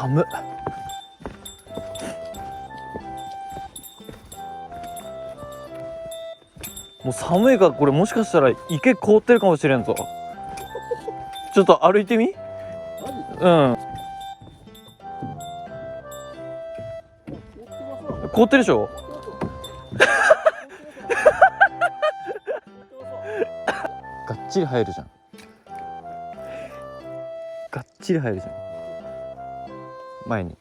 寒っ。もう寒いからこれもしかしたら池凍ってるかもしれんぞ。ちょっと歩いてみ。うん。凍ってるでしょ。がっちり入るじゃん。がっちり入るじゃん。前に。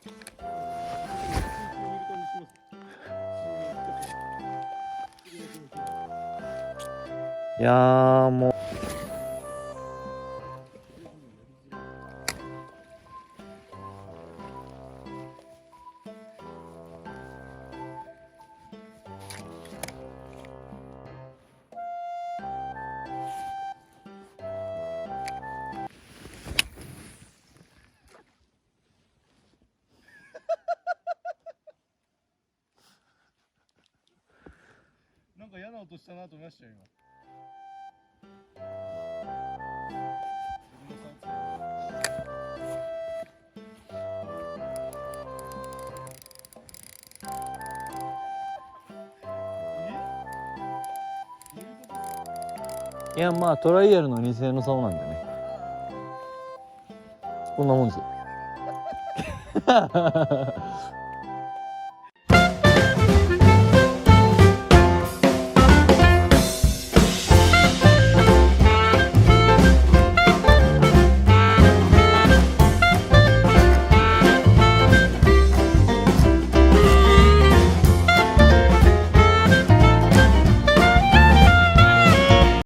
いやーもう。なんか嫌な音したなと思いましたよ今。いやまあトライアルの偽の竿なんでね。こんなもんですよ。